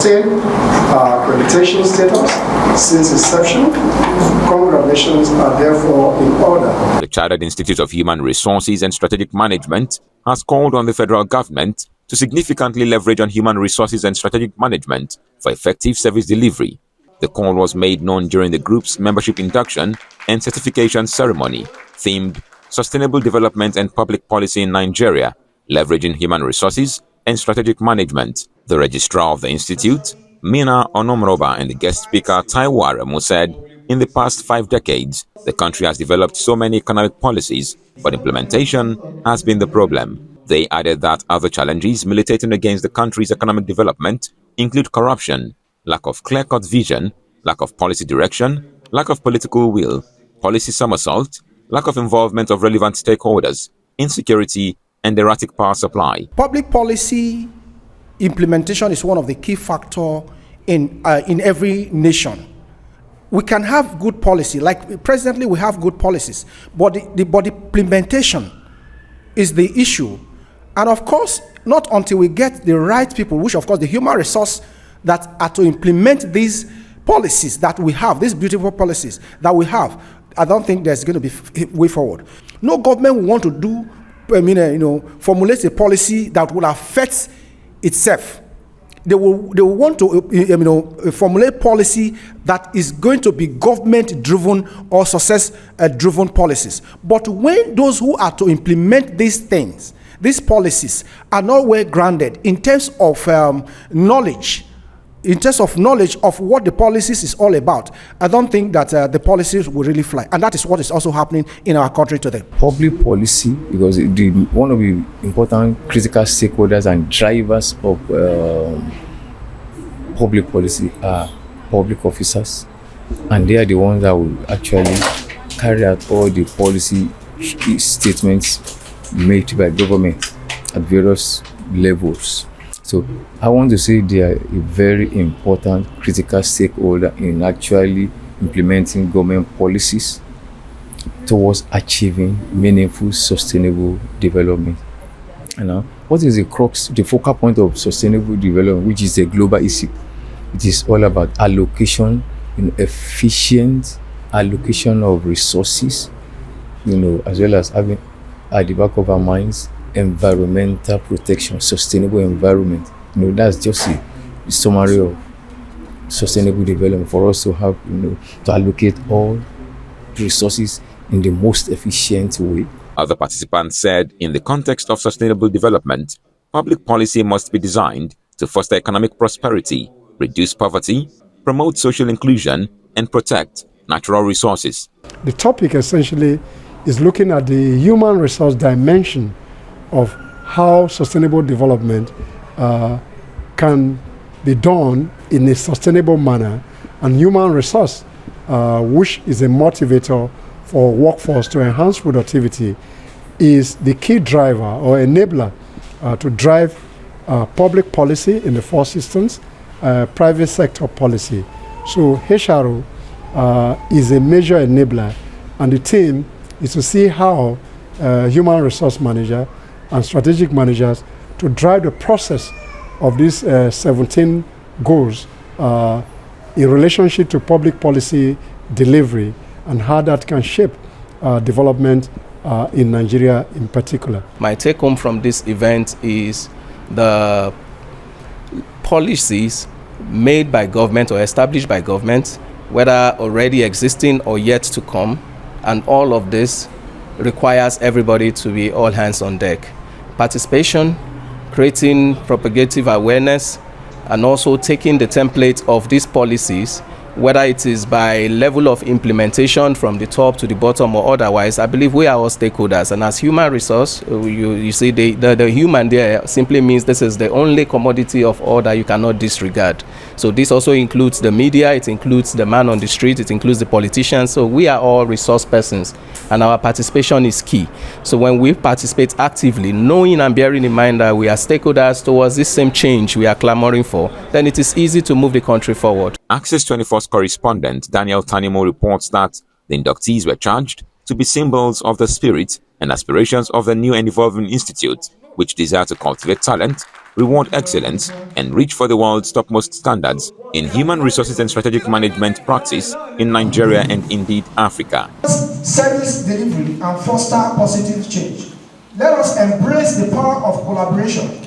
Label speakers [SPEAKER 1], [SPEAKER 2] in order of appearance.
[SPEAKER 1] Accreditation status since inception. Congratulations are therefore in order.
[SPEAKER 2] The Chartered Institute of Human Resources and Strategic Management has called on the federal government to significantly leverage on human resources and strategic management for effective service delivery. The call was made known during the group's membership induction and certification ceremony, themed Sustainable Development and Public Policy in Nigeria, Leveraging Human Resources and Strategic Management. The registrar of the institute, Mina Onomroba, and the guest speaker, CIHRSM, said, in the past 5 decades, the country has developed so many economic policies, but implementation has been the problem. They added that other challenges militating against the country's economic development include corruption, lack of clear-cut vision, lack of policy direction, lack of political will, policy somersault, lack of involvement of relevant stakeholders, insecurity, and erratic power supply.
[SPEAKER 3] Public policy implementation is one of the key factors in every nation. We can have good policy, like presently we have good policies, but the implementation is the issue. And of course, not until we get the right people, which of course the human resource that are to implement these policies that we have, these beautiful policies that we have, I don't think there's going to be a way forward. No government will want to do, formulate a policy that will affect itself. They will want to formulate policy that is going to be government-driven or success-driven policies. But when those who are to implement these things, these policies, are not well grounded in terms of knowledge, of what the policies is all about, I don't think that the policies will really fly. And that is what is also happening in our country today.
[SPEAKER 4] Public policy, because one of the important critical stakeholders and drivers of public policy are public officers. And they are the ones that will actually carry out all the policy statements made by government at various levels. So I want to say they are a very important critical stakeholder in actually implementing government policies towards achieving meaningful, sustainable development. And what is the crux, the focal point of sustainable development, which is a global issue? It is all about allocation, efficient allocation of resources, as well as having at the back of our minds environmental protection, sustainable environment. That's just a summary of sustainable development for us to have, to allocate all resources in the most efficient way.
[SPEAKER 2] Other participants said, in the context of sustainable development, public policy must be designed to foster economic prosperity, reduce poverty, promote social inclusion, and protect natural resources.
[SPEAKER 1] The topic essentially is looking at the human resource dimension of how sustainable development can be done in a sustainable manner, and human resource, which is a motivator for workforce to enhance productivity, is the key driver or enabler to drive public policy in the first instance, private sector policy. So HRO is a major enabler, and the team is to see how human resource manager and strategic managers to drive the process of these 17 goals in relationship to public policy delivery and how that can shape development in Nigeria in particular.
[SPEAKER 5] My take home from this event is the policies made by government or established by government, whether already existing or yet to come, and all of this requires everybody to be all hands on deck. Participation, creating propagative awareness, and also taking the template of these policies, whether it is by level of implementation from the top to the bottom or otherwise. I believe we are all stakeholders, and as human resource, you see the human there simply means this is the only commodity of all that you cannot disregard. So this also includes the media, it includes the man on the street, it includes the politicians. So we are all resource persons, and our participation is key. So when we participate actively, knowing and bearing in mind that we are stakeholders towards this same change we are clamoring for, then it is easy to move the country forward.
[SPEAKER 2] Access 24's correspondent Daniel Tanimo reports that the inductees were charged to be symbols of the spirit and aspirations of the new and evolving institute, which desire to cultivate talent, reward excellence, and reach for the world's topmost standards in human resources and strategic management practice in Nigeria and indeed Africa.
[SPEAKER 6] Service delivery and foster positive change. Let us embrace the power of collaboration